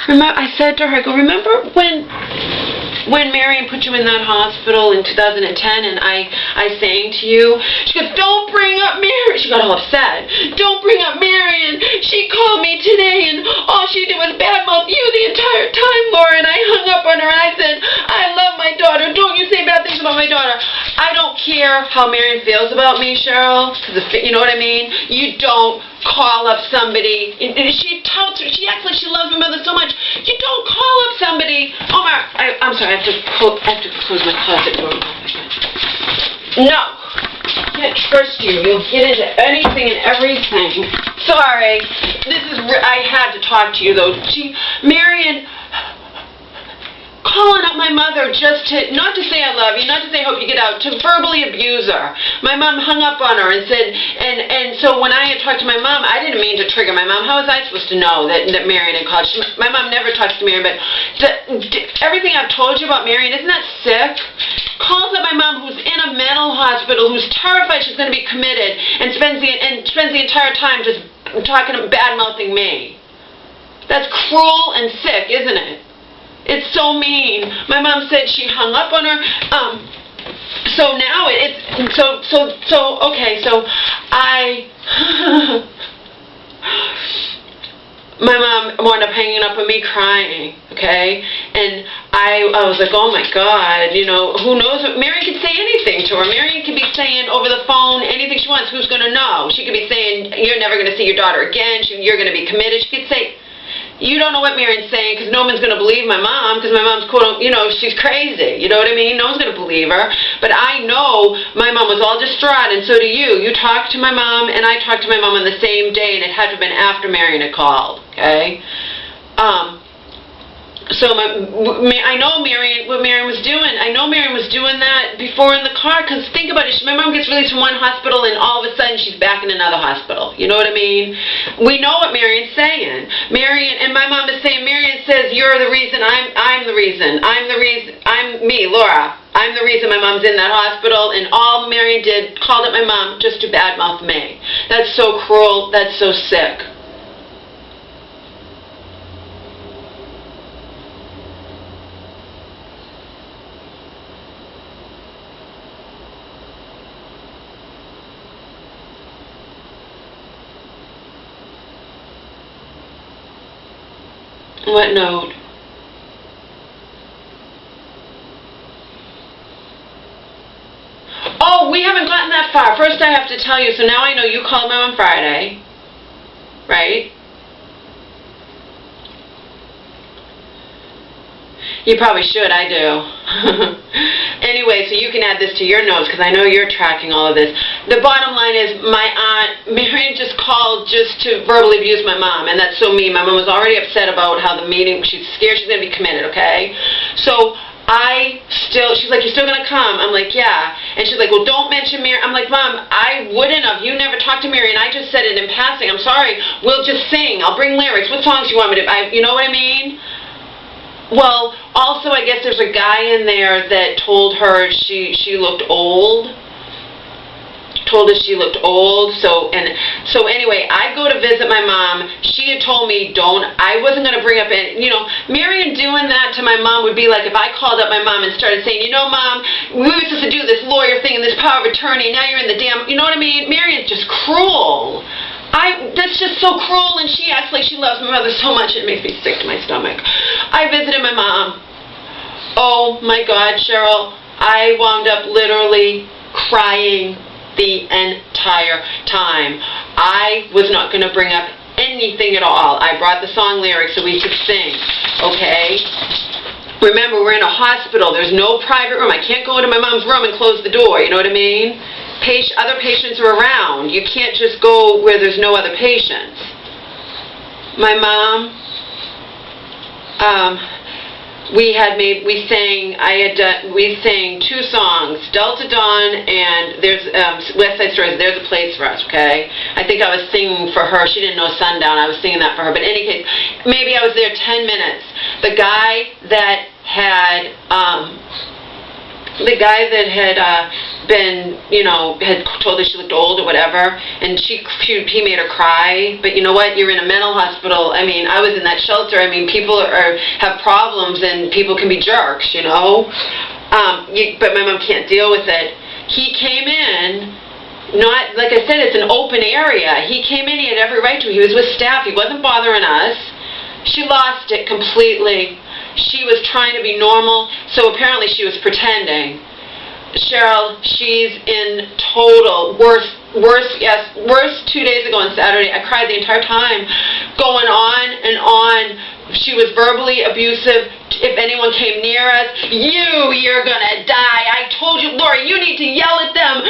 I said to her, I go, remember when Marion put you in that hospital in 2010 and I sang to you? She goes, don't bring up Marion. She got all upset. Don't bring up Marion. She called me today and all she did was badmouth you the entire time, Laura. And I hung up on her and I said, I love my daughter. Don't you say bad things about my daughter. I don't care how Marion feels about me, Cheryl. You know what I mean? You don't call up somebody. And she acts like she loves my mother so much. You don't call up somebody. Omar, I'm sorry. I have to close my closet door. No. I can't trust you. You'll get into anything and everything. Sorry. I had to talk to you, though. Marion calling up my mother just to, not to say I love you, not to say I hope you get out, to verbally abuse her. My mom hung up on her and said, and so when I had talked to my mom, I didn't mean to trigger my mom. How was I supposed to know that Marion had called? My mom never talks to Marion, but everything I've told you about Marion, isn't that sick? Calls up my mom who's in a mental hospital, who's terrified she's going to be committed, and spends the entire time just talking, bad-mouthing me. That's cruel and sick, isn't it? It's so mean. My mom said she hung up on her. So now my mom wound up hanging up on me crying, okay? And I was like, oh my God, you know, who knows? Marion could say anything to her. Marion could be saying over the phone anything she wants. Who's going to know? She could be saying, you're never going to see your daughter again. You're going to be committed. She could say, you don't know what Marion's saying because no one's going to believe my mom because my mom's, quote, you know, she's crazy. You know what I mean? No one's going to believe her. But I know my mom was all distraught, and so do you. You talked to my mom, and I talked to my mom on the same day, and it had to have been after Marion had called, okay? So I know what Marion was doing. I know Marion was doing that before in the car, because think about it. My mom gets released from one hospital, and all of a sudden she's back in another hospital. You know what I mean? We know what Marion's saying. And my mom is saying, Marion says, you're the reason, I'm the reason. I'm me, Laura. I'm the reason my mom's in that hospital, and all Marion did, called up my mom just to badmouth me. That's so cruel. That's so sick. What note? Oh, we haven't gotten that far. First I have to tell you, so now I know you called mom on Friday, right? You probably should, I do. Anyway, so you can add this to your notes because I know you're tracking all of this. The bottom line is my aunt, Marion just called just to verbally abuse my mom, and that's so mean. My mom was already upset about how the meeting, she's scared she's going to be committed, okay? So she's like, you're still going to come? I'm like, yeah. And she's like, well, don't mention Marion. I'm like, Mom, I wouldn't have. You never talked to Marion. I just said it in passing. I'm sorry. We'll just sing. I'll bring lyrics. What songs do you want me to, you know what I mean? Well, also, I guess there's a guy in there that told her she looked old. Told us she looked old. So anyway, I go to visit my mom. She had told me I wasn't going to bring up any, you know, Marion doing that to my mom would be like if I called up my mom and started saying, you know, Mom, we were supposed to do this lawyer thing and this power of attorney, now you're in the damn, you know what I mean? Marion's just cruel. That's just so cruel, and she acts like she loves my mother so much it makes me sick to my stomach. I visited my mom. Oh my God, Cheryl, I wound up literally crying the entire time. I was not going to bring up anything at all. I brought the song lyrics so we could sing, okay? Remember, we're in a hospital. There's no private room. I can't go into my mom's room and close the door, you know what I mean? Other patients are around. You can't just go where there's no other patients. My mom, we sang 2 songs, Delta Dawn and there's West Side Stories, There's a Place for Us, okay? I think I was singing for her. She didn't know Sundown. I was singing that for her. But in any case, maybe I was there 10 minutes. The guy that had been, had told her she looked old or whatever, and he made her cry. But you know what? You're in a mental hospital. I mean, I was in that shelter. I mean, people have problems, and people can be jerks, but my mom can't deal with it. He came in, not, like I said, it's an open area. He came in, he had every right to. He was with staff. He wasn't bothering us. She lost it completely. She was trying to be normal, so apparently she was pretending. Cheryl, she's in total worse 2 days ago on Saturday. I cried the entire time, going on and on. She was verbally abusive. If anyone came near us, you're gonna die. I told you, Laura, you need to yell at them.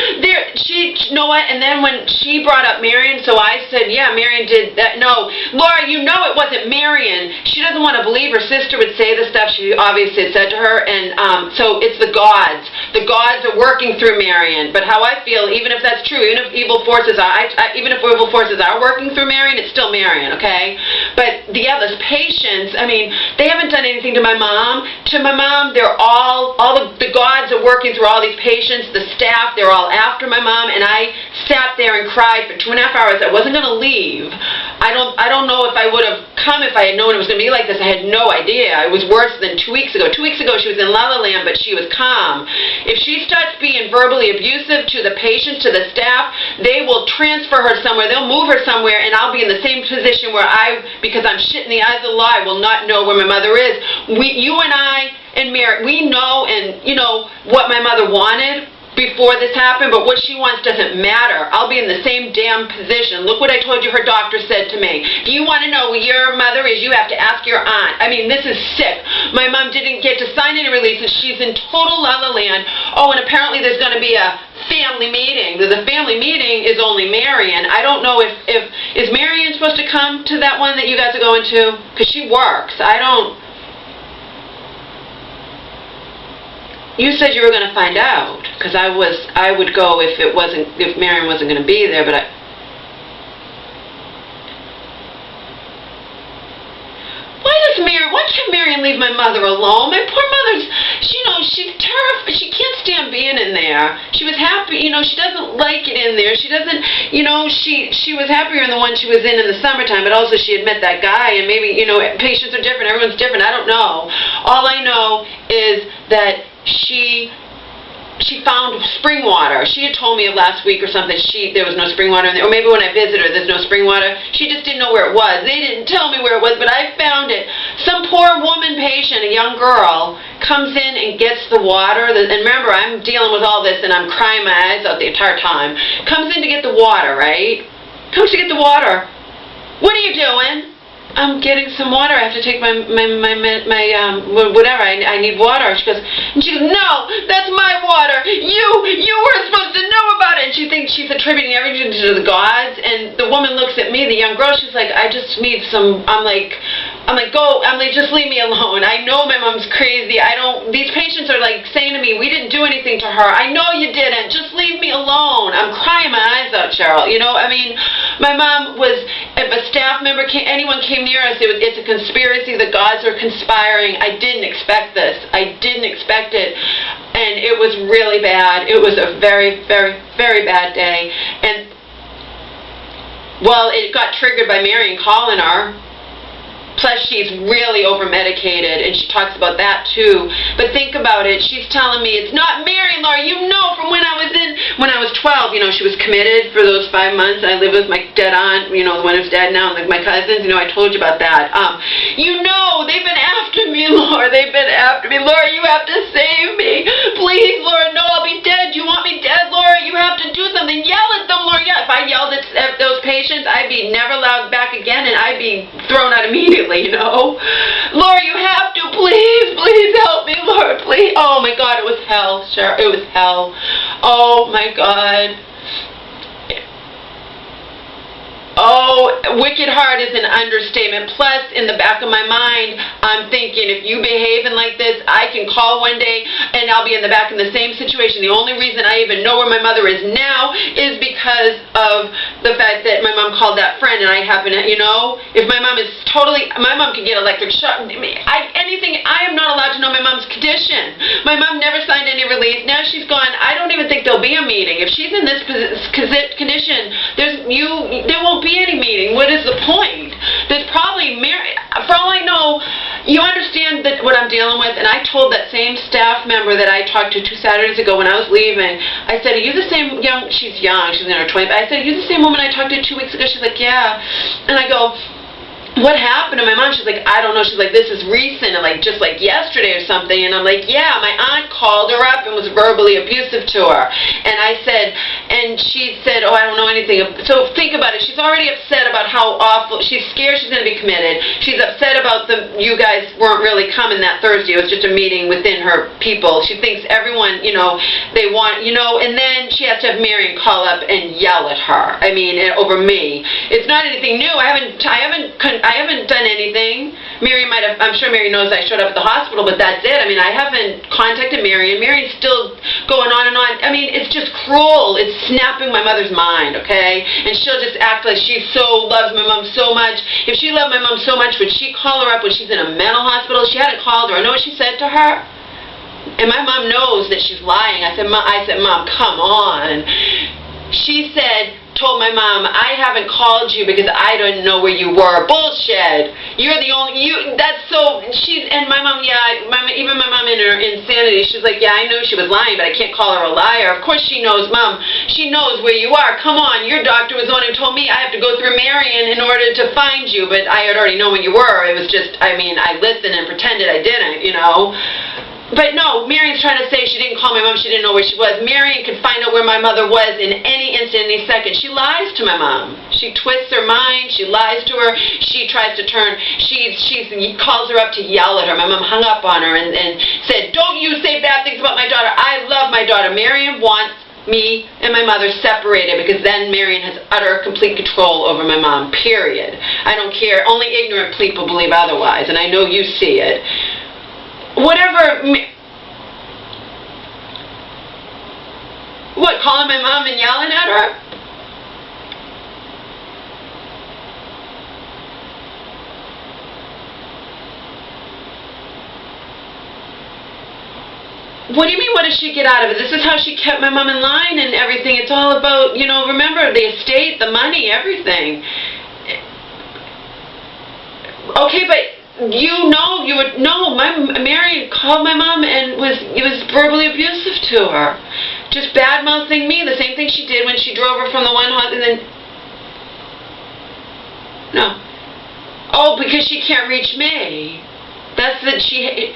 You know what? And then when she brought up Marion, so I said, yeah, Marion did that. No, Laura, it wasn't Marion. She doesn't want to believe her sister would say the stuff she obviously had said to her, and so it's the gods. The gods are working through Marion. But how I feel, even if that's true, even if evil forces are working through Marion, it's still Marion, okay? But the others, patients, I mean, they haven't done anything to my mom. To my mom, they're all the gods are working through all these patients, the staff, they're all after my mom, and I sat there and cried for 2.5 hours. I wasn't going to leave. I don't know if I would have come if I had known it was going to be like this. I had no idea. It was worse than 2 weeks ago. 2 weeks ago, she was in La La Land, but she was calm. If she starts being verbally abusive to the patients, to the staff, they will transfer her somewhere. They'll move her somewhere, and I'll be in the same position where because I'm shit in the eyes of the law, I will not know where my mother is. You and I and Mary, we know what my mother wanted before this happened, but what she wants doesn't matter. I'll be in the same damn position. Look what I told you her doctor said to me. If you want to know where your mother is, you have to ask your aunt. I mean, this is sick. My mom didn't get to sign any releases. She's in total La La Land. Oh, and apparently there's going to be a family meeting. The family meeting is only Marion. I don't know if is Marion supposed to come to that one that you guys are going to? Because she works. You said you were going to find out, because I would go if Marion wasn't going to be there, but why can't Marion leave my mother alone? My poor mother's, she's terrified. She can't stand being in there. She was happy, she doesn't like it in there. She doesn't, she was happier in the one she was in the summertime, but also she had met that guy, and maybe, patients are different, everyone's different, I don't know. All I know is that she found spring water. She had told me last week or something there was no spring water in there, or maybe when I visited her there's no spring water. She just didn't know where it was. They didn't tell me where it was, but I found it. Some poor woman patient, a young girl, comes in and gets the water, and remember, I'm dealing with all this and I'm crying my eyes out the entire time. Comes in to get the water, right? Comes to get the water. What are you doing? I'm getting some water. I have to take my whatever. I need water. She goes, no, that's my water. You were supposed to know about it. And she thinks she's attributing everything to the gods. And the woman looks at me, the young girl. She's like, I just need some. I'm like, just leave me alone. I know my mom's crazy. These patients are like saying to me, we didn't do anything to her. I know you didn't. Just leave me alone. I'm crying my eyes out, Cheryl. My mom was, if a staff member anyone came near us, it's a conspiracy. The gods are conspiring. I didn't expect this. I didn't expect it. And it was really bad. It was a very, very, very bad day. And, well, it got triggered by Marion calling her. Plus, she's really over-medicated, and she talks about that, too. But think about it. She's telling me, it's not Marion, Laura. From when I was 12, she was committed for those 5 months. I lived with my dead aunt, the one who's dead now, and my cousins. I told you about that. They've been after me, Laura. They've been after me. Laura, you have to save me. Please, Laura, no, I'll be dead. You want me dead, Laura? You have to do something. Yell at them, Laura. Yeah, if I yelled at those patients, I'd be never allowed back again, and I'd be thrown out immediately. Laura, you have to, please help me, Laura, please. Oh my God, it was hell, Cheryl. It was hell. Oh my God. Oh, wicked hard is an understatement. Plus, in the back of my mind, I'm thinking, if you behaving like this, I can call one day and I'll be in the same situation. The only reason I even know where my mother is now is because of the fact that my mom called that friend and I happen to, if my mom is my mom could get electric shock. I am not allowed to know my mom's condition. My mom never signed any release. Now she's gone. I don't even think there'll be a meeting. If she's in this condition, there won't be any meeting. What is the point? There's probably, for all I know, you understand that what I'm dealing with, and I told that same staff member that I talked to 2 Saturdays ago when I was leaving, I said, are you the same she's young, she's in her 20s, but I said, are you the same woman I talked to 2 weeks ago? She's like, yeah. And I go, what happened to my mom? She's like, I don't know. She's like, this is recent, and just like yesterday or something. And I'm like, yeah, my aunt called her up and was verbally abusive to her. And I said, and she said, oh, I don't know anything. So think about it. She's already upset about how awful, she's scared she's going to be committed. She's upset about you guys weren't really coming that Thursday. It was just a meeting within her people. She thinks everyone, they want, and then she has to have Marion call up and yell at her. I mean, over me. It's not anything new. I haven't done anything. I'm sure Mary knows I showed up at the hospital, but that's it. I mean, I haven't contacted Marion. Marion's still going on and on. I mean, it's just cruel. It's snapping my mother's mind, okay? And she'll just act like she loves my mom so much. If she loved my mom so much, would she call her up when she's in a mental hospital? She hadn't called her. I know what she said to her. And my mom knows that she's lying. I said, Mom, come on. She told my mom, I haven't called you because I didn't know where you were. Bullshit. You're the only, and my mom, even my mom in her insanity, she's like, yeah, I know she was lying, but I can't call her a liar. Of course she knows, Mom. She knows where you are. Come on, your doctor was the one who told me I have to go through Marion in order to find you, but I had already known where you were. It was just, I listened and pretended I didn't, But no, Marion's trying to say she didn't call my mom, she didn't know where she was. Marion could find out where my mother was in any instant, any second. She lies to my mom. She twists her mind, she lies to her, she tries to she calls her up to yell at her. My mom hung up on her and said, don't you say bad things about my daughter. I love my daughter. Marion wants me and my mother separated because then Marion has utter, complete control over my mom, period. I don't care. Only ignorant people believe otherwise, and I know you see it. Whatever, calling my mom and yelling at her? What do you mean, what does she get out of it? This is how she kept my mom in line and everything. It's all about, remember, the estate, the money, everything. Okay, but Mary called my mom and was verbally abusive to her. Just bad-mouthing me, the same thing she did when she drove her from the one hospital, and then, no. Oh, because she can't reach me. That's that she,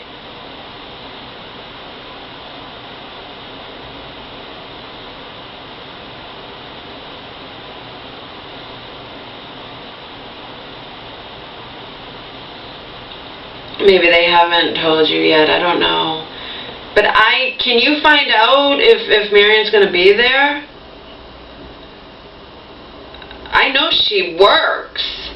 maybe they haven't told you yet, I don't know. But can you find out if Marion's going to be there? I know she works.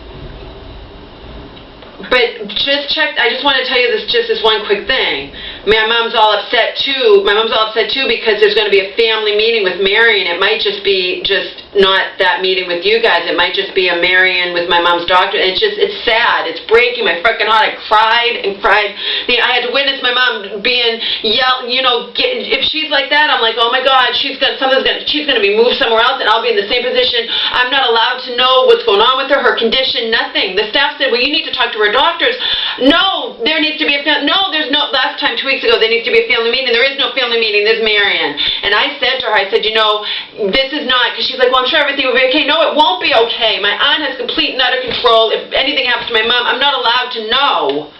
But just check, I just want to tell you this one quick thing. My mom's all upset too. My mom's all upset too because there's going to be a family meeting with Marion. It might just be not that meeting with you guys. It might just be a Marion with my mom's doctor. And it's sad. It's breaking my freaking heart. I cried and cried. I had to witness my mom being if she's like that, I'm like, oh my God, she's going to be moved somewhere else, and I'll be in the same position. I'm not allowed to know what's going on with her condition, nothing. The staff said, well, you need to talk to her doctors. No, there needs to be there's no, last time 2 weeks ago, there needs to be a family meeting. There is no family meeting. There's Marion. And I said to her, this is not, because she's like, well, I'm sure everything will be okay. No, it won't be okay. My aunt has complete and utter control. If anything happens to my mom, I'm not allowed to know.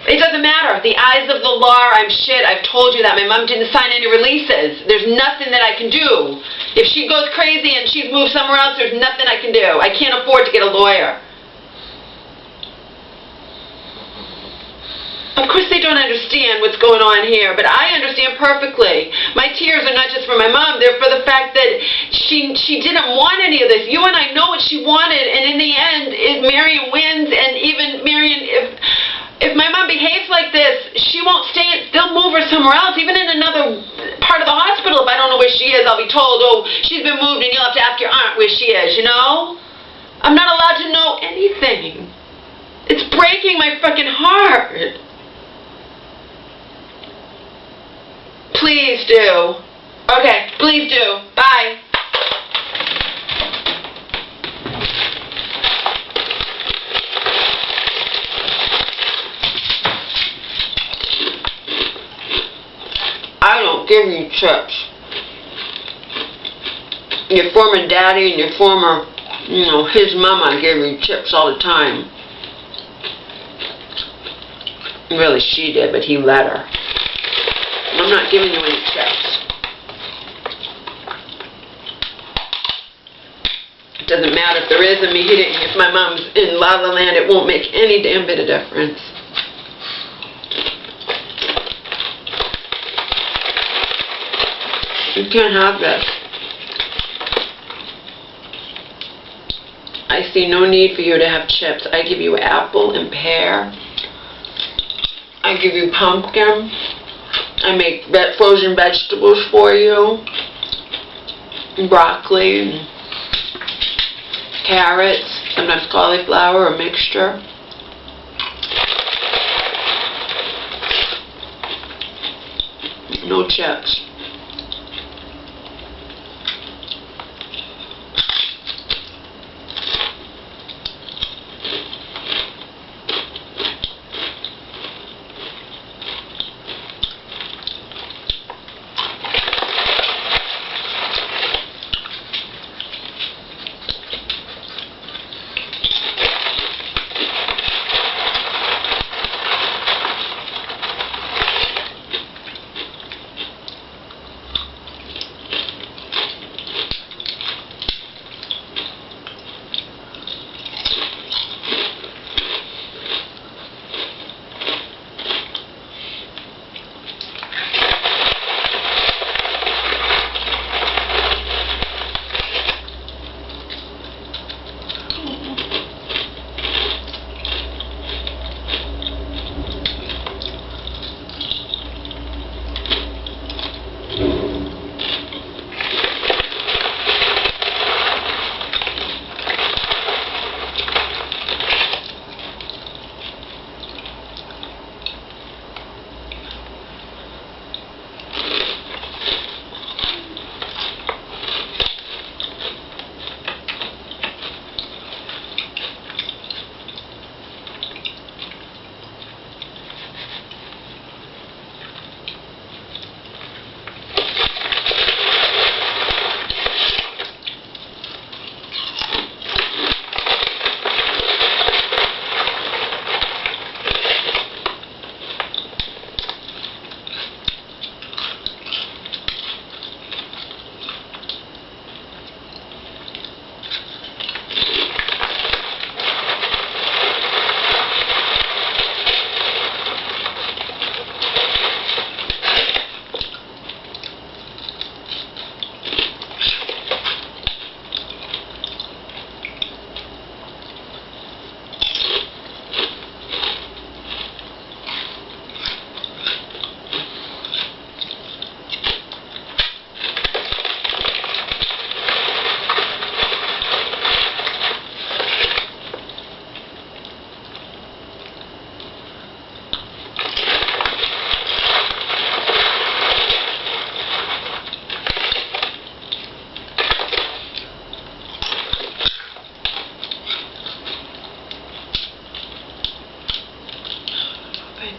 It doesn't matter. The eyes of the law, I'm shit. I've told you that. My mom didn't sign any releases. There's nothing that I can do. If she goes crazy and she's moved somewhere else, there's nothing I can do. I can't afford to get a lawyer. Of course they don't understand what's going on here, but I understand perfectly. My tears are not just for my mom, they're for the fact that she didn't want any of this. You and I know what she wanted, and in the end, Marion wins, and even Marion, if my mom behaves like this, she won't stay, they'll move her somewhere else, even in another part of the hospital if I don't know where she is. I'll be told, oh, she's been moved and you'll have to ask your aunt where she is, you know? I'm not allowed to know anything. It's breaking my freaking heart. Please do. Okay, please do. Bye. I don't give you chips. Your former daddy and your former, his mama gave you chips all the time. Really, she did, but he let her. I'm not giving you any chips. It doesn't matter if there is a meeting. If my mom's in La La Land, it won't make any damn bit of difference. You can't have this. I see no need for you to have chips. I give you apple and pear. I give you pumpkin. I make frozen vegetables for you. Broccoli and carrots. Sometimes cauliflower or mixture. No chips.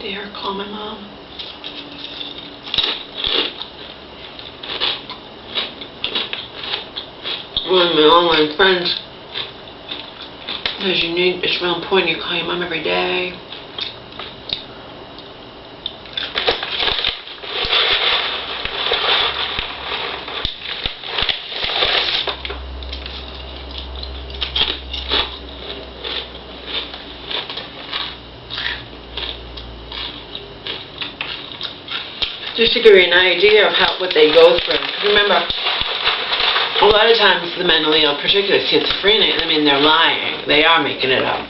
Dare call my mom. One of my online friends says it's real important you call your mom every day. Just to give you an idea of what they go through. Remember, a lot of times the mentally ill, particularly schizophrenic, they're lying. They are making it up.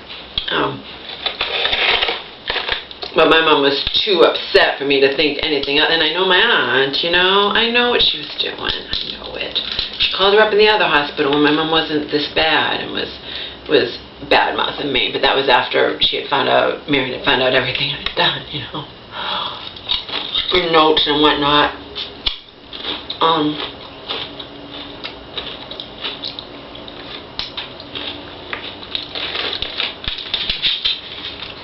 But my mom was too upset for me to think anything else. And I know my aunt, you know, I know what she was doing. I know it. She called her up in the other hospital when my mom wasn't this bad and was bad-mouthing me. But that was after she had found out, Marion had found out everything I had done, you know. Her notes and whatnot.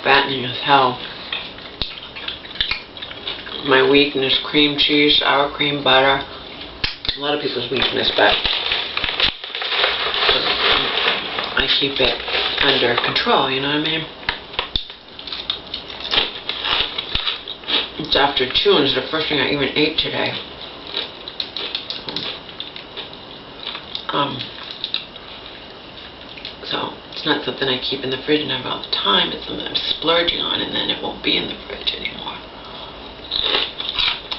Fattening as hell. My weakness, cream cheese, sour cream, butter. A lot of people's weakness, but I keep it under control, you know what I mean? It's after 2 and it's the first thing I even ate today. So it's not something I keep in the fridge and have all the time. It's something I'm splurging on, and then it won't be in the fridge anymore.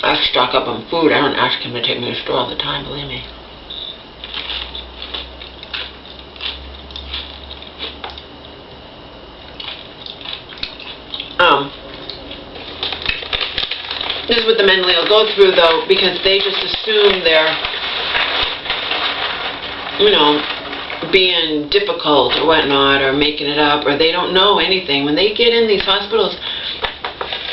I stock up on food. I don't ask him to take me to the store all the time, believe me. This is what the mentally will go through, though, because they just assume they're, you know, being difficult or whatnot, or making it up, or they don't know anything. When they get in these hospitals,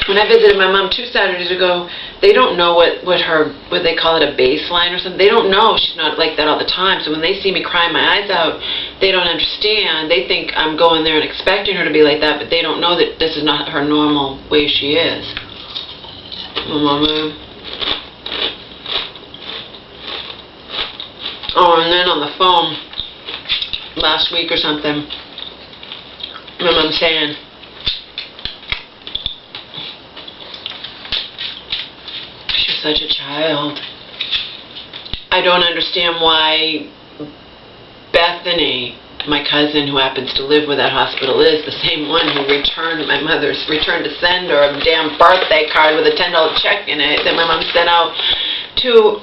when I visited my mom 2 Saturdays ago, they don't know what they call it, a baseline or something. They don't know she's not like that all the time. So when they see me crying my eyes out, they don't understand. They think I'm going there and expecting her to be like that, but they don't know that this is not her normal way she is. Oh, and then on the phone last week or something, my mom saying, "She's such a child. I don't understand why Bethany, my cousin who happens to live where that hospital is, the same one who returned my mother's returned to send her a damn birthday card with a $10 check in it that my mom sent out to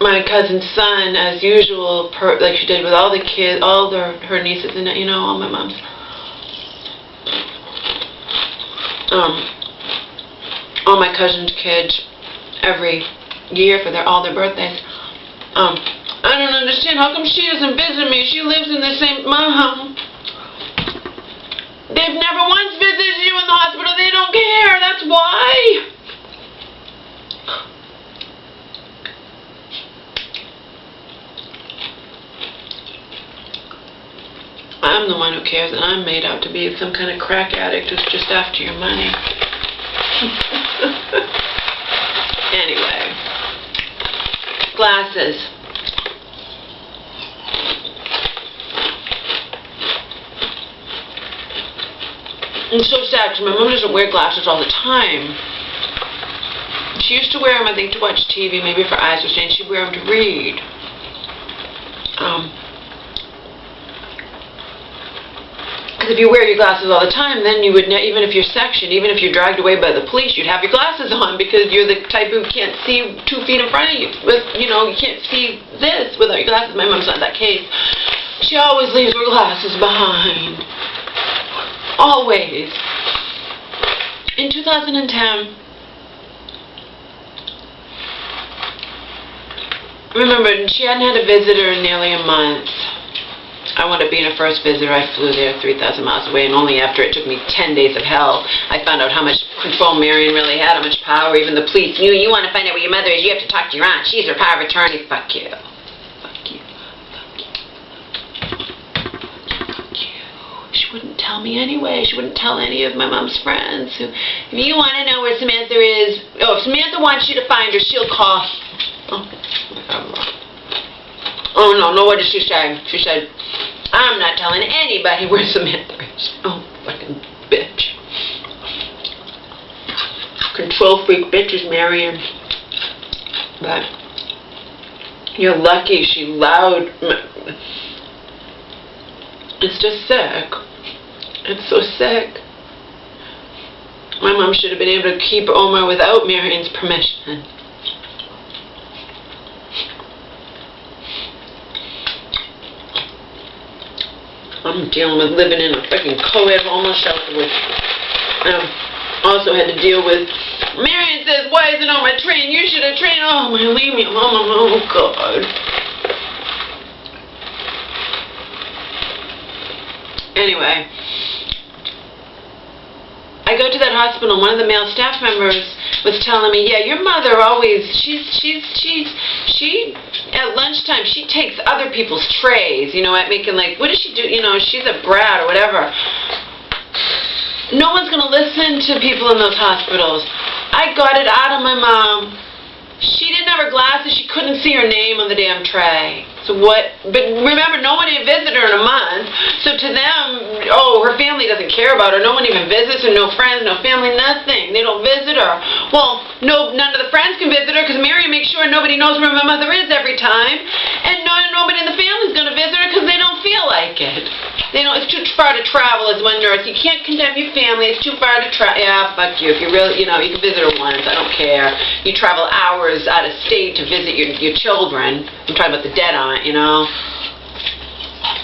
my cousin's son as usual, like she did with all the kids, all her nieces and, you know, all my mom's. All my cousin's kids every year for all their birthdays. I don't understand. How come she doesn't visit me? She lives in the same... Mom, they've never once visited you in the hospital. They don't care. That's why. I'm the one who cares, and I'm made out to be some kind of crack addict who's just after your money. Anyway. Glasses. It's so sad because my mom doesn't wear glasses all the time. She used to wear them, I think, to watch TV, maybe if her eyes were stained. She'd wear them to read. Because if you wear your glasses all the time, then you would, even if you're sectioned, even if you're dragged away by the police, you'd have your glasses on because you're the type who can't see 2 feet in front of you. You know, you can't see this without your glasses. My mom's not that case. She always leaves her glasses behind. Always. In 2010, remember, she hadn't had a visitor in nearly a month. I wound up being her first visitor. I flew there 3,000 miles away, and only after it took me 10 days of hell, I found out how much control Marion really had, how much power. Even the police knew. You want to find out where your mother is, you have to talk to your aunt. She's her power of attorney. Fuck you. Fuck you. Fuck you. Fuck you. She wouldn't tell me anyway. She wouldn't tell any of my mom's friends. If you want to know where Samantha is, if Samantha wants you to find her, she'll call. Oh, no, what did she say? She said, I'm not telling anybody where Samantha is. Oh, fucking bitch. Control freak bitch is Marion. But you're lucky she allowed. It's just sick. It's so sick. My mom should have been able to keep Omar without Marion's permission. I'm dealing with living in a freaking co-ed homeless shelter with Also had to deal with, Marion says, why isn't on my train? You should have trained. Oh, my, leave me alone. Oh, God. Anyway, I go to that hospital, and one of the male staff members was telling me, yeah, your mother always, at lunchtime, she takes other people's trays, you know, at making like, what does she do? You know, she's a brat or whatever. No one's going to listen to people in those hospitals. I got it out of my mom. She didn't have her glasses. She couldn't see her name on the damn tray. So what? But remember, no one even visited her in a month. So to them, oh, her family doesn't care about her. No one even visits her. No friends, no family, nothing. They don't visit her. Well, none of the friends can visit her because Mary makes sure nobody knows where my mother is every time. And nobody in the family is going to visit her because they don't feel like it. They know it's too far to travel as one nurse. You can't condemn your family. It's too far to travel. Yeah, fuck you. If you really, you know, you can visit her once. I don't care. You travel hours out of state to visit your children. I'm talking about the dead aunt, you know,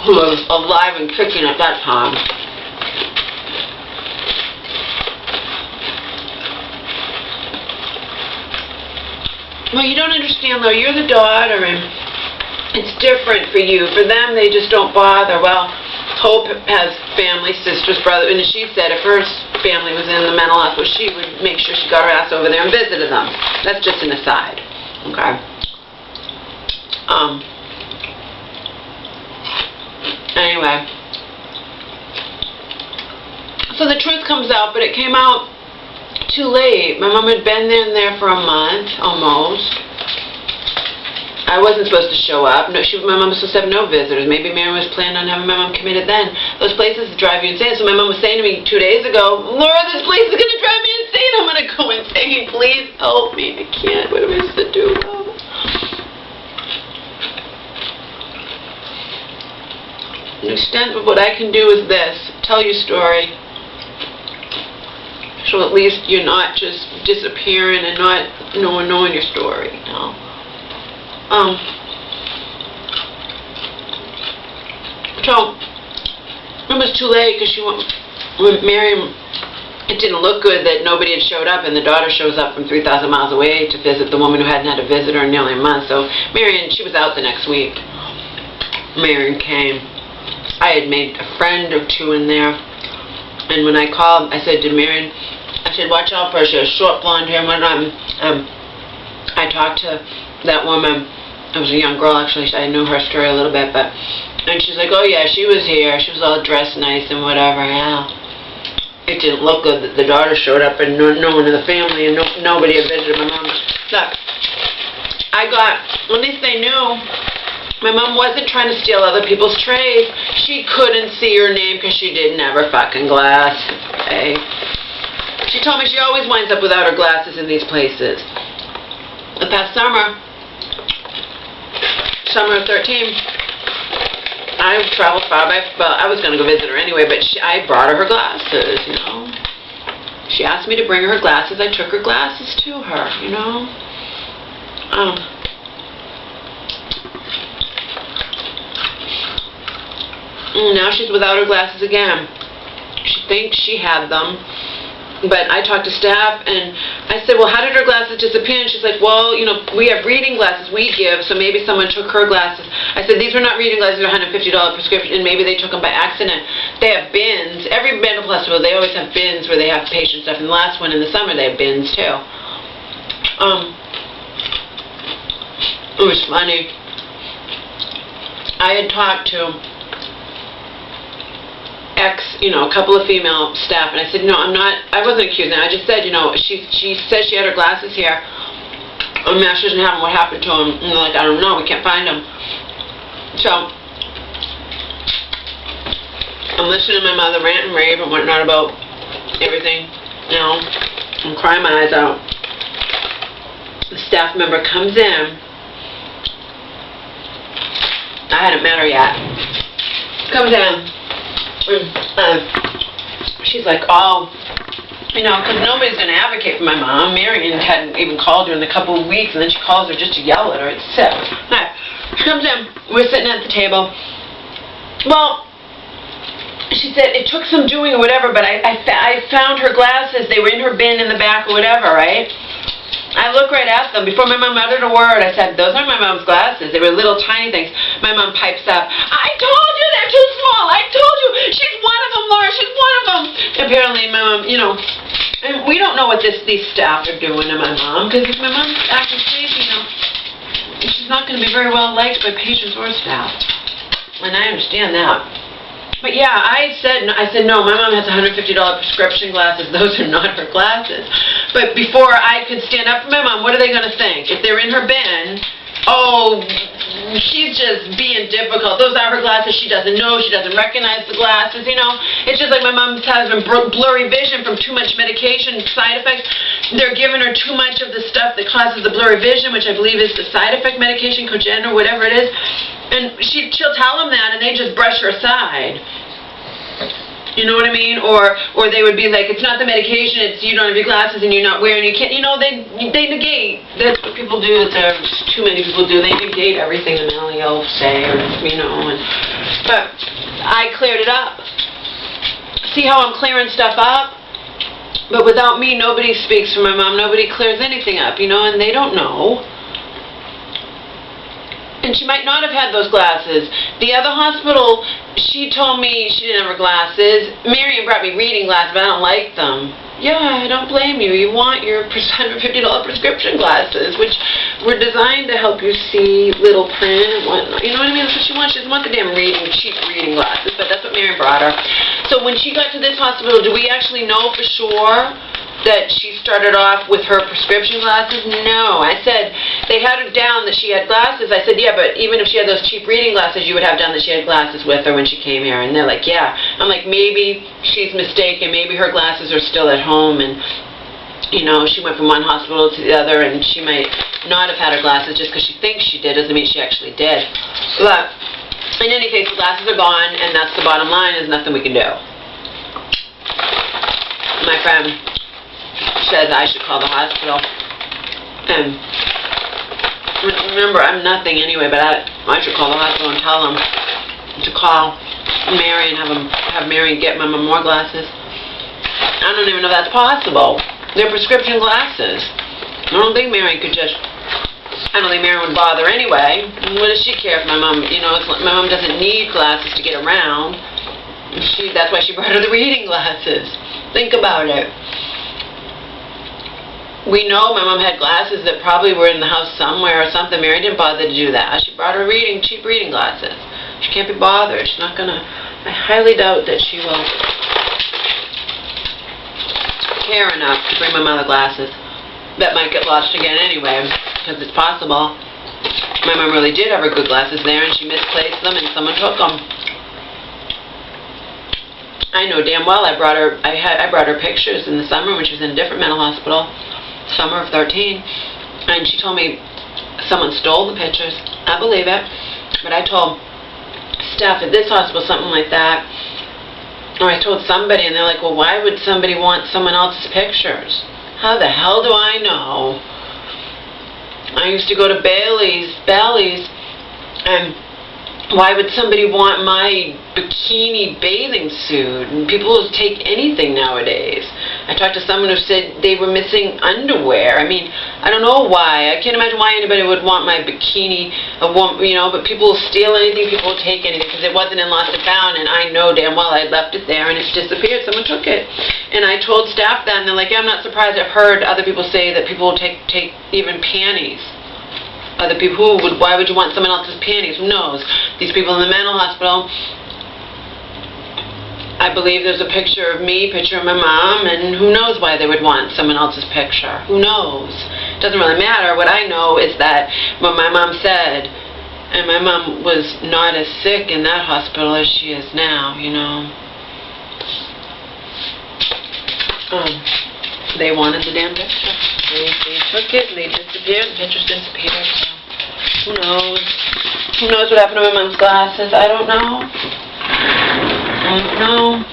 who was alive and kicking at that time. Well, you don't understand, though. You're the daughter, and it's different for you. For them, they just don't bother. Well, Hope has family, sisters, brother, and she said if her family was in the mental hospital, she would make sure she got her ass over there and visited them. That's just an aside. Okay. Anyway. So the truth comes out, but it came out too late. My mom had been in there for a month, almost. I wasn't supposed to show up. No, my mom was supposed to have no visitors. Maybe Mary was planning on having my mom come in then. Those places drive you insane. So my mom was saying to me 2 days ago, Laura, this place is going to drive me insane. I'm going to go insane. Please help me. I can't. What am I supposed to do? The extent of what I can do is this. Tell your story. So at least you're not just disappearing and not no one knowing your story, you know. So it was too late because Miriam, it didn't look good that nobody had showed up, and the daughter shows up from 3,000 miles away to visit the woman who hadn't had a visitor in nearly a month. So Marion, she was out the next week. Marion came. I had made a friend or two in there, and when I called, I said to Marion, I said, watch out for her. She has short blonde hair. And I talked to that woman. It was a young girl, actually. I knew her story a little bit, and she's like, oh yeah, she was here. She was all dressed nice and whatever. Yeah. It didn't look good that the daughter showed up and no one in the family and nobody had visited my mom. Look, at least they knew my mom wasn't trying to steal other people's trays. She couldn't see her name because she didn't have her fucking glass. Okay. She told me she always winds up without her glasses in these places. The past summer of 13, I traveled far by, well, I was going to go visit her anyway, but I brought her glasses, you know. She asked me to bring her glasses. I took her glasses to her, you know. Now she's without her glasses again. She thinks she had them. But I talked to staff, and I said, well, how did her glasses disappear? And she's like, well, you know, we have reading glasses we give, so maybe someone took her glasses. I said, these were not reading glasses, they're $150 prescription, and maybe they took them by accident. They have bins. Every mental hospital, they always have bins where they have patient stuff. And the last one in the summer, they have bins, too. It was funny. I had talked to a couple of female staff, and I said, no, I wasn't accusing her. I just said, you know, she said she had her glasses here, and now she doesn't have them. What happened to them? And they're like, I don't know, we can't find them. So, I'm listening to my mother rant and rave and whatnot about everything, you know, I'm crying my eyes out. The staff member comes in. I hadn't met her yet. Comes in. She's like, oh, you know, because nobody's going to advocate for my mom. Marion hadn't even called her in a couple of weeks, and then she calls her just to yell at her. It's sick. Right. She comes in. We're sitting at the table. Well, she said it took some doing or whatever, but I found her glasses. They were in her bin in the back or whatever, right? I look right at them. Before my mom uttered a word, I said, those aren't my mom's glasses. They were little tiny things. My mom pipes up, I told you they're too small. I told you. She's one of them, Laura. She's one of them. Apparently, my mom, you know, and we don't know what these staff are doing to my mom, because if my mom's acting crazy, you know, she's not going to be very well liked by patients or staff. And I understand that. But yeah, I said no, my mom has $150 prescription glasses. Those are not her glasses. But before I could stand up for my mom, what are they going to think? If they're in her bin, oh, she's just being difficult. Those are her glasses. She doesn't know. She doesn't recognize the glasses, you know. It's just like my mom's having blurry vision from too much medication, side effects. They're giving her too much of the stuff that causes the blurry vision, which I believe is the side effect medication, Cogen or whatever it is. And she'll tell them that, and they just brush her aside. You know what I mean? Or they would be like, it's not the medication, it's you don't have your glasses and you're not wearing, you can't, you know, they negate. That's what people do, too many people do. They negate everything the mentally ill say, or, you know. But I cleared it up. See how I'm clearing stuff up? But without me, nobody speaks for my mom. Nobody clears anything up, you know, and they don't know. And she might not have had those glasses. The other hospital, she told me she didn't have her glasses. Marion brought me reading glasses, but I don't like them. Yeah, I don't blame you. You want your $150 prescription glasses, which were designed to help you see little print and whatnot. You know what I mean? That's what she wants. She doesn't want the damn cheap reading glasses, but that's what Marion brought her. So when she got to this hospital, do we actually know for sure that she started off with her prescription glasses? No. I said, they had it down that she had glasses. I said, yeah, but even if she had those cheap reading glasses, you would have done that she had glasses with her when she came here. And they're like, yeah. I'm like, maybe she's mistaken. Maybe her glasses are still at home, and, you know, she went from one hospital to the other, and she might not have had her glasses just because she thinks she did. Doesn't mean she actually did. But in any case, the glasses are gone, and that's the bottom line. There's nothing we can do. My friend said I should call the hospital. And remember, I'm nothing anyway, but I should call the hospital and tell them to call Mary and have Mary get my mom more glasses. I don't even know if that's possible. They're prescription glasses. I don't think Mary could just, I don't think Mary would bother anyway. What does she care if my mom, you know, my mom doesn't need glasses to get around. That's why she brought her the reading glasses. Think about it. We know my mom had glasses that probably were in the house somewhere or something. Mary didn't bother to do that. She brought her cheap reading glasses. She can't be bothered. She's not gonna, I highly doubt that she will care enough to bring my mother glasses. That might get lost again anyway, because it's possible. My mom really did have her good glasses there, and she misplaced them, and someone took them. I know damn well I brought her pictures in the summer when she was in a different mental hospital. Summer of 13, and she told me someone stole the pictures. I believe it, but I told staff at this hospital something like that, or I told somebody, and they're like, well, why would somebody want someone else's pictures? How the hell do I know? I used to go to Bally's, and why would somebody want my bikini bathing suit? And people will take anything nowadays. I talked to someone who said they were missing underwear. I mean, I don't know why. I can't imagine why anybody would want my bikini, you know, but people will steal anything, people will take anything, because it wasn't in Lost and Found, and I know damn well I left it there, and it's disappeared. Someone took it. And I told staff that, and they're like, yeah, I'm not surprised. I've heard other people say that people will take even panties. Other people, why would you want someone else's panties? Who knows? These people in the mental hospital, I believe there's a picture of me, picture of my mom, and who knows why they would want someone else's picture. Who knows? It doesn't really matter. What I know is that what my mom said, and my mom was not as sick in that hospital as she is now, you know. They wanted the damn picture. They took it, and they disappeared. The pictures disappeared. So who knows? Who knows what happened to my mom's glasses? I don't know. I don't know.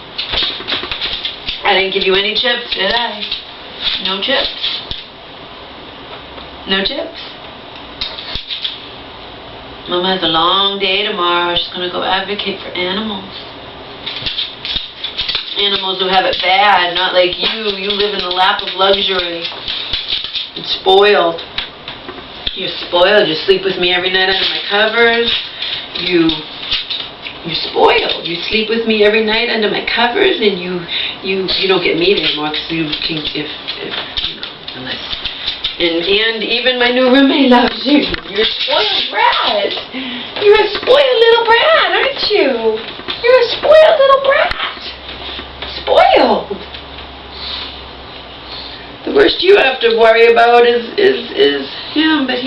I didn't give you any chips, did I? No chips. No chips. Mama has a long day tomorrow. She's going to go advocate for animals. animals who have it bad, not like you. You live in the lap of luxury. And spoiled. You're spoiled. You sleep with me every night under my covers. You're spoiled. You sleep with me every night under my covers, and you don't get meat anymore because you can, if you know, unless. And even my new roommate loves you. You're a spoiled brat. You're a spoiled little brat, aren't you? You're a spoiled little brat. Spoiled. The worst you have to worry about is him, but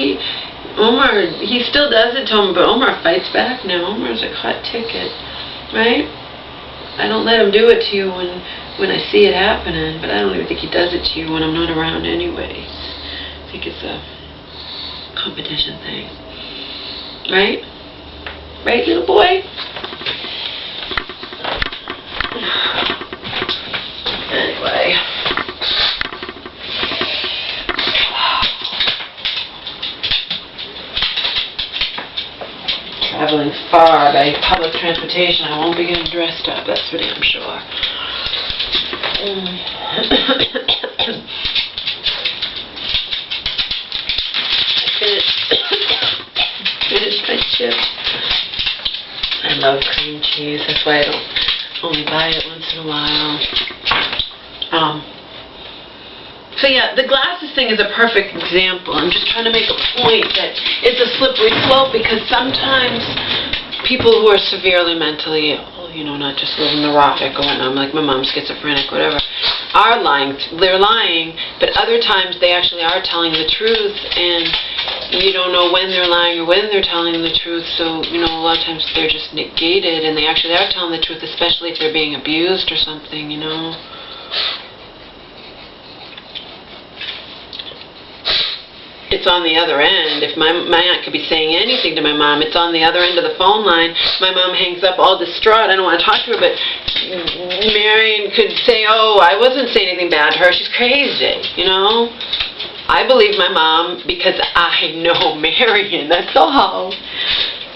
Omar still does it to him, but Omar fights back now. Omar's a hot ticket, right? I don't let him do it to you when I see it happening, but I don't even think he does it to you when I'm not around anyways. I think it's a competition thing. Right? Right, little boy? Anyway. Traveling far by public transportation, I won't be getting dressed up, that's for damn sure. Finished my chips. I love cream cheese. That's why I don't only buy it once in a while. So yeah, the glasses thing is a perfect example. I'm just trying to make a point that it's a slippery slope because sometimes people who are severely mentally ill, you know, not just little neurotic or whatnot, like my mom's schizophrenic, whatever, are lying. They're lying, but other times they actually are telling the truth, and you don't know when they're lying or when they're telling the truth, so, you know, a lot of times they're just negated, and they actually are telling the truth, especially if they're being abused or something, you know. It's on the other end. If my aunt could be saying anything to my mom, it's on the other end of the phone line. My mom hangs up all distraught. I don't want to talk to her, but Marion could say, oh, I wasn't saying anything bad to her. She's crazy, you know? I believe my mom because I know Marion, that's all.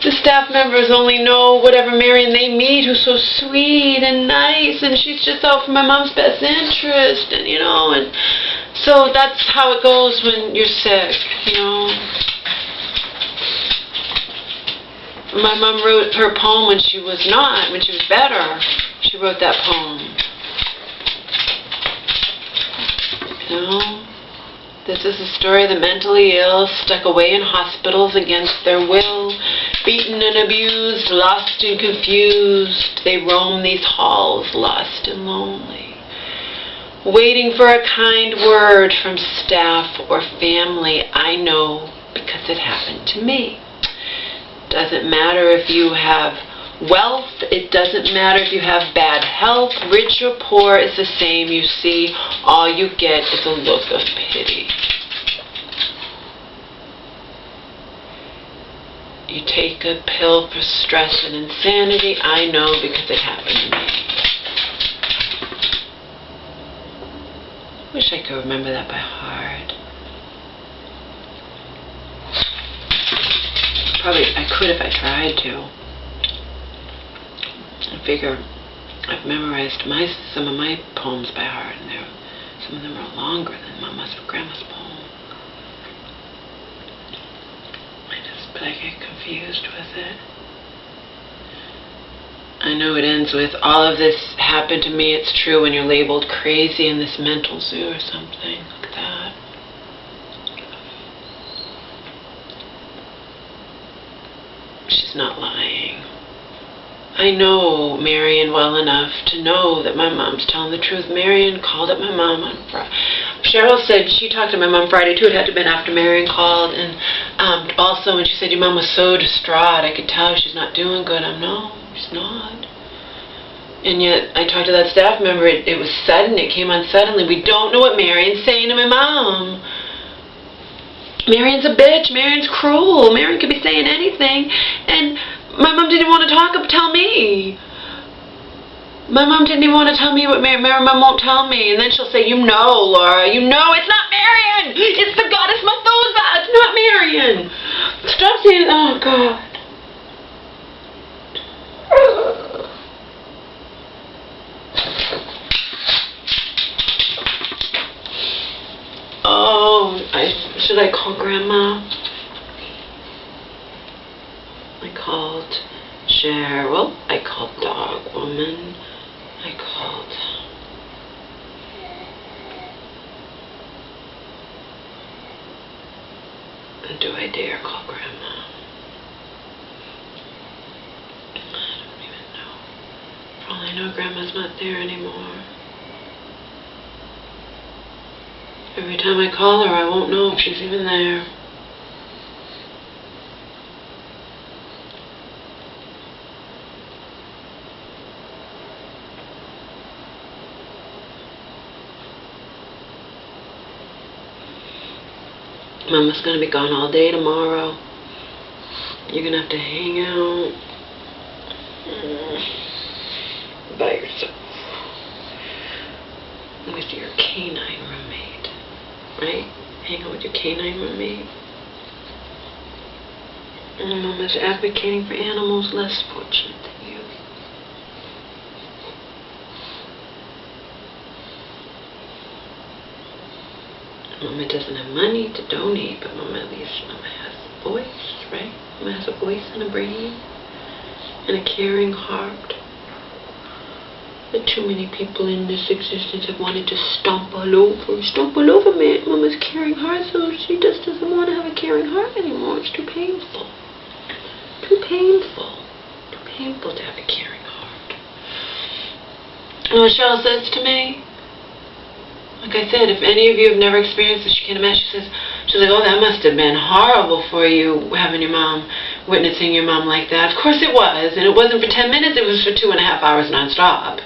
The staff members only know whatever Marion they meet, who's so sweet and nice, and she's just out for my mom's best interest, and, you know, and so that's how it goes when you're sick, you know. My mom wrote her poem when she was better. She wrote that poem. You know, this is a story of the mentally ill, stuck away in hospitals against their will, beaten and abused, lost and confused. They roam these halls, lost and lonely, waiting for a kind word from staff or family. I know because it happened to me. Doesn't matter if you have wealth, it doesn't matter if you have bad health, rich or poor, it's the same. You see, all you get is a look of pity. You take a pill for stress and insanity. I know because it happened to me. Wish I could remember that by heart. Probably I could if I tried to. I figure I've memorized some of my poems by heart, and some of them are longer than Mama's or Grandma's poem. But I get confused with it. I know it ends with, all of this happened to me, it's true, when you're labeled crazy in this mental zoo or something. Look at that. She's not lying. I know Marion well enough to know that my mom's telling the truth. Marion called up my mom on Friday. Cheryl said she talked to my mom Friday too. It had to have been after Marion called, and also when she said your mom was so distraught, I could tell she's not doing good. No, she's not. And yet I talked to that staff member. It was sudden. It came on suddenly. We don't know what Marion's saying to my mom. Marion's a bitch. Marion's cruel. Marion could be saying anything, and my mom didn't want to tell me. My mom didn't even want to tell me what Marion mom won't tell me. And then she'll say, you know, Laura, you know it's not Marion. It's the goddess Methuselah. It's not Marion. Stop saying, oh, God. should I call Grandma? I called Cheryl. I called Dog Woman. I called... Do I dare call Grandma? I don't even know. For all I know, Grandma's not there anymore. Every time I call her, I won't know if she's even there. Mama's gonna be gone all day tomorrow. You're gonna have to hang out by yourself with your canine roommate, right? Hang out with your canine roommate. And Mama's advocating for animals less fortunate than you. Mama doesn't have money to donate, but at least Mama has a voice, right? Mama has a voice and a brain and a caring heart that too many people in this existence have wanted to stomp all over. Stomp all over Mama's caring heart, so she just doesn't want to have a caring heart anymore. It's too painful. Too painful. Too painful to have a caring heart. And what Cheryl says to me, like I said, if any of you have never experienced this, she can't imagine. She's like, oh, that must have been horrible for you, having your mom, witnessing your mom like that. Of course it was, and it wasn't for 10 minutes, it was for 2.5 hours nonstop.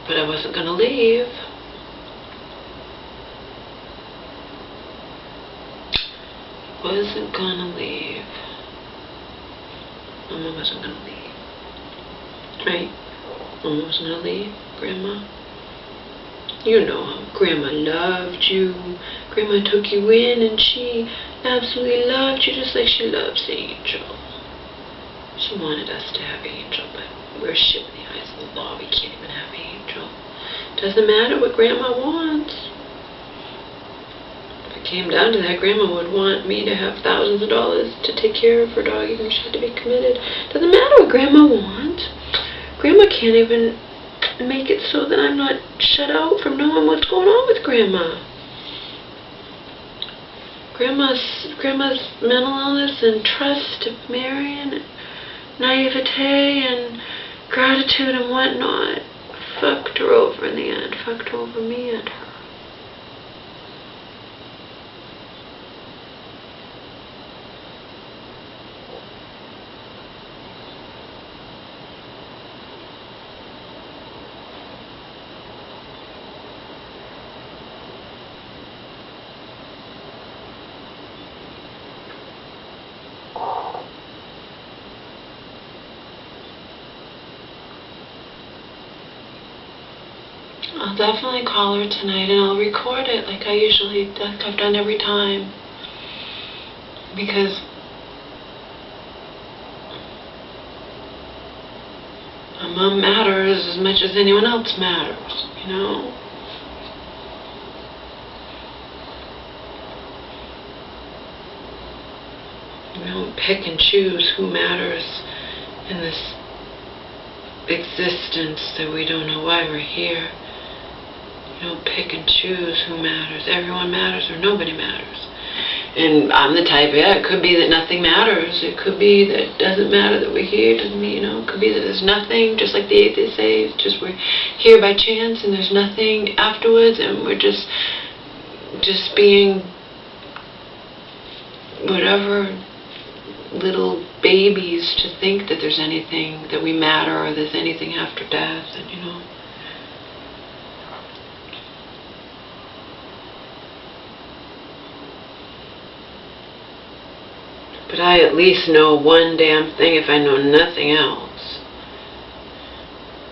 But I wasn't going to leave. Wasn't gonna leave. Mama wasn't gonna leave. Right? Mama wasn't gonna leave, Grandma. You know how Grandma loved you. Grandma took you in and she absolutely loved you just like she loves Angel. She wanted us to have Angel, but we're shit in the eyes of the law. We can't even have Angel. Doesn't matter what Grandma wants. Came down to that, Grandma would want me to have thousands of dollars to take care of her dog, even if she had to be committed. Doesn't matter what Grandma wants. Grandma can't even make it so that I'm not shut out from knowing what's going on with Grandma. Grandma's mental illness and trust of Marion, and naivete and gratitude and whatnot fucked her over in the end. Fucked over me and her. I'll definitely call her tonight and I'll record it like I usually do, like I've done every time. Because my mom matters as much as anyone else matters, you know? We don't pick and choose who matters in this existence that we don't know why we're here. You don't pick and choose who matters. Everyone matters or nobody matters. And I'm the type, yeah, it could be that nothing matters. It could be that it doesn't matter that we're here. It doesn't mean, you know, it could be that there's nothing, just like the atheists say, it's just we're here by chance and there's nothing afterwards and we're just being whatever little babies to think that there's anything, that we matter or there's anything after death, and you know. But I at least know one damn thing if I know nothing else.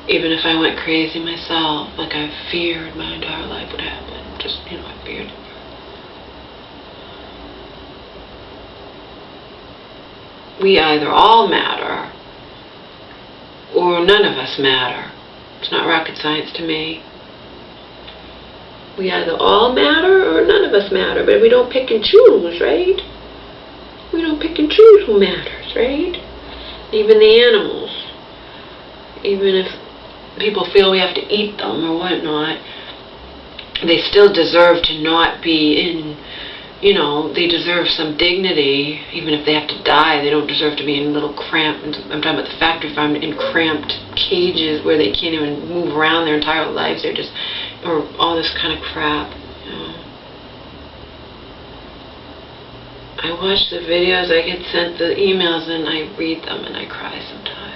Even if I went crazy myself, like I've feared my entire life would happen. Just, you know, I feared it. we either all matter or none of us matter. It's not rocket science to me. We either all matter or none of us matter, but we don't pick and choose, right? We don't pick and choose who matters, right? Even the animals. Even if people feel we have to eat them or whatnot, they still deserve to not be in, they deserve some dignity. Even if they have to die, they don't deserve to be in little cramped, I'm talking about the factory farm, in cramped cages where they can't even move around their entire lives. They're just, or all this kind of crap. I watch the videos, I get sent the emails, and I read them and I cry sometimes.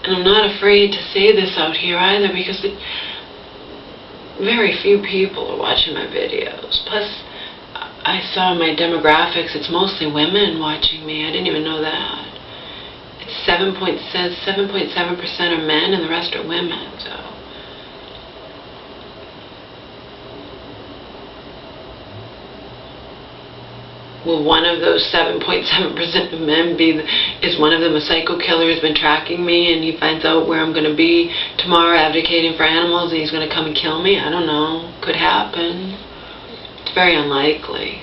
And I'm not afraid to say this out here either, because very few people are watching my videos. Plus, I saw my demographics, it's mostly women watching me. I didn't even know that. It's 7.7% are men and the rest are women, so. Will one of those 7.7% of men is one of them a psycho killer who's been tracking me, and he finds out where I'm going to be tomorrow advocating for animals and he's going to come and kill me? I don't know. Could happen. It's very unlikely.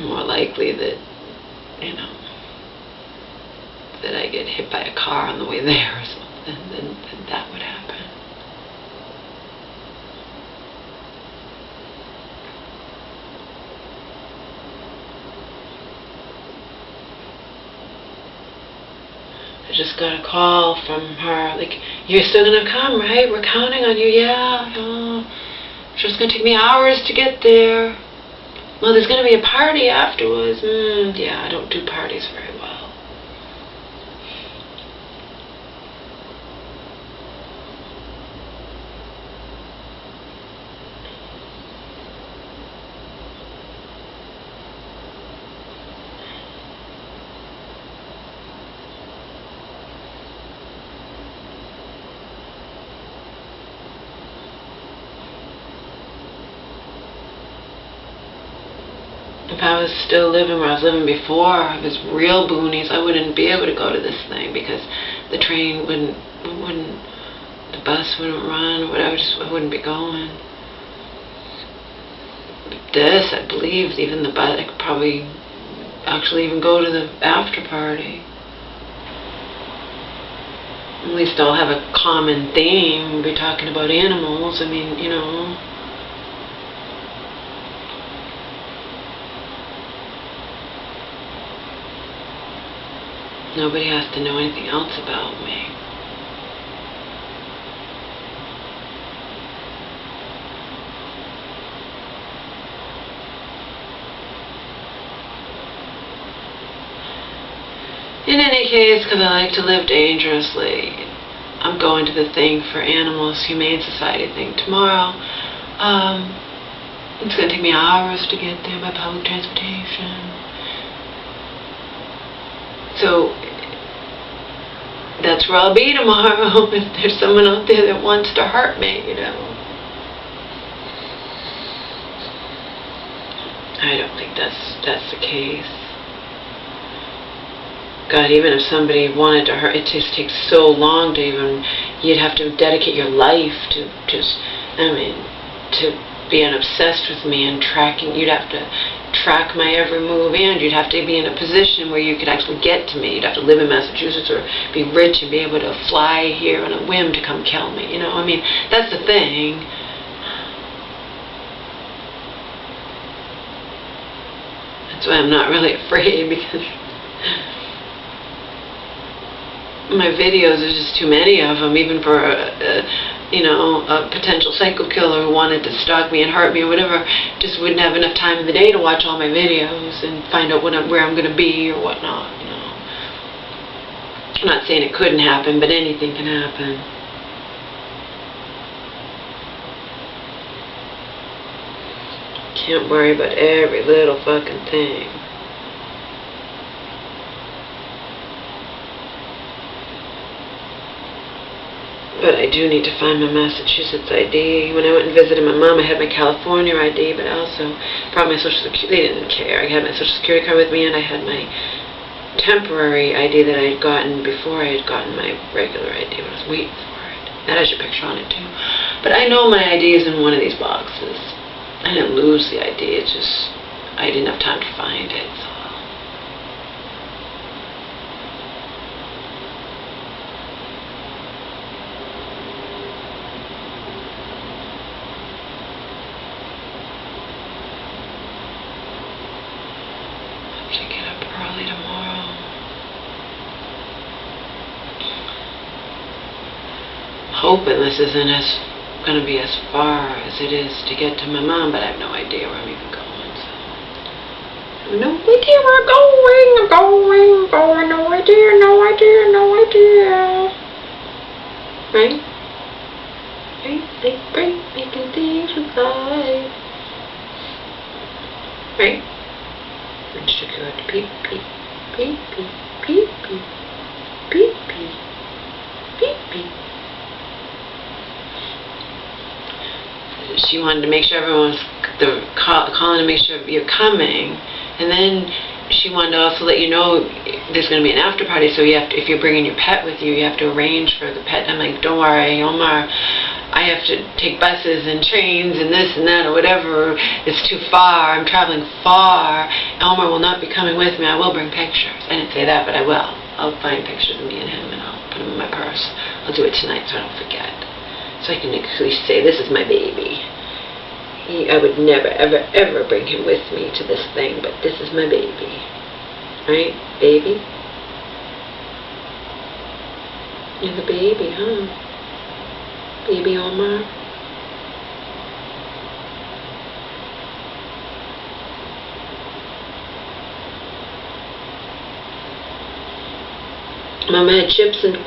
More likely that, that I get hit by a car on the way there or something, then that would happen. I just got a call from her, like, you're still going to come, right? We're counting on you. Yeah. It's just going to take me hours to get there. Well, there's going to be a party afterwards. Yeah, I don't do parties very well. If I was still living where I was living before, if it was real boonies, I wouldn't be able to go to this thing because the train wouldn't, the bus wouldn't run, whatever, I wouldn't be going. But this, I believe, even the bus, I could probably actually even go to the after party. At least I'll have a common theme. We'll be talking about animals. I mean, Nobody has to know anything else about me. In any case, because I like to live dangerously, I'm going to the thing for animals, Humane Society thing tomorrow. It's going to take me hours to get there by public transportation. So that's where I'll be tomorrow if there's someone out there that wants to hurt me, I don't think that's the case. God, even if somebody wanted to hurt, it just takes so long to you'd have to dedicate your life to being obsessed with me and tracking. You'd have to track my every move, and you'd have to be in a position where you could actually get to me. You'd have to live in Massachusetts or be rich and be able to fly here on a whim to come kill me. That's the thing. That's why I'm not really afraid, because my videos, there's just too many of them, even for a potential psycho killer who wanted to stalk me and hurt me or whatever, just wouldn't have enough time in the day to watch all my videos and find out where I'm going to be or whatnot. I'm not saying it couldn't happen, but anything can happen. Can't worry about every little fucking thing. But I do need to find my Massachusetts ID. When I went and visited my mom, I had my California ID, but I also brought my Social Security. They didn't care. I had my Social Security card with me, and I had my temporary ID that I had gotten before I had gotten my regular ID when I was waiting for it. That has your picture on it, too. But I know my ID is in one of these boxes. I didn't lose the ID. It's just I didn't have time to find it, so. To get up early tomorrow. Hoping this isn't going to be as far as it is to get to my mom, but I have no idea where I'm even going. So I have no idea where I'm going. No idea. Right? Right, making things with life. Right? And she could peep, peep, peep, peep, peep, peep, peep, peep, peep, peep. She wanted to make sure everyone was calling to make sure you're coming, and then she wanted to also let you know there's going to be an after party. So you have to, if you're bringing your pet with you, you have to arrange for the pet. And I'm like, don't worry, Omar. I have to take buses and trains and this and that or whatever. It's too far. I'm traveling far. Elmer will not be coming with me. I will bring pictures. I didn't say that, but I will. I'll find pictures of me and him, and I'll put them in my purse. I'll do it tonight so I don't forget. So I can actually say, this is my baby. I would never, ever, ever bring him with me to this thing, but this is my baby. Right, baby? You're the baby, huh? Baby Omar. Mama had chips and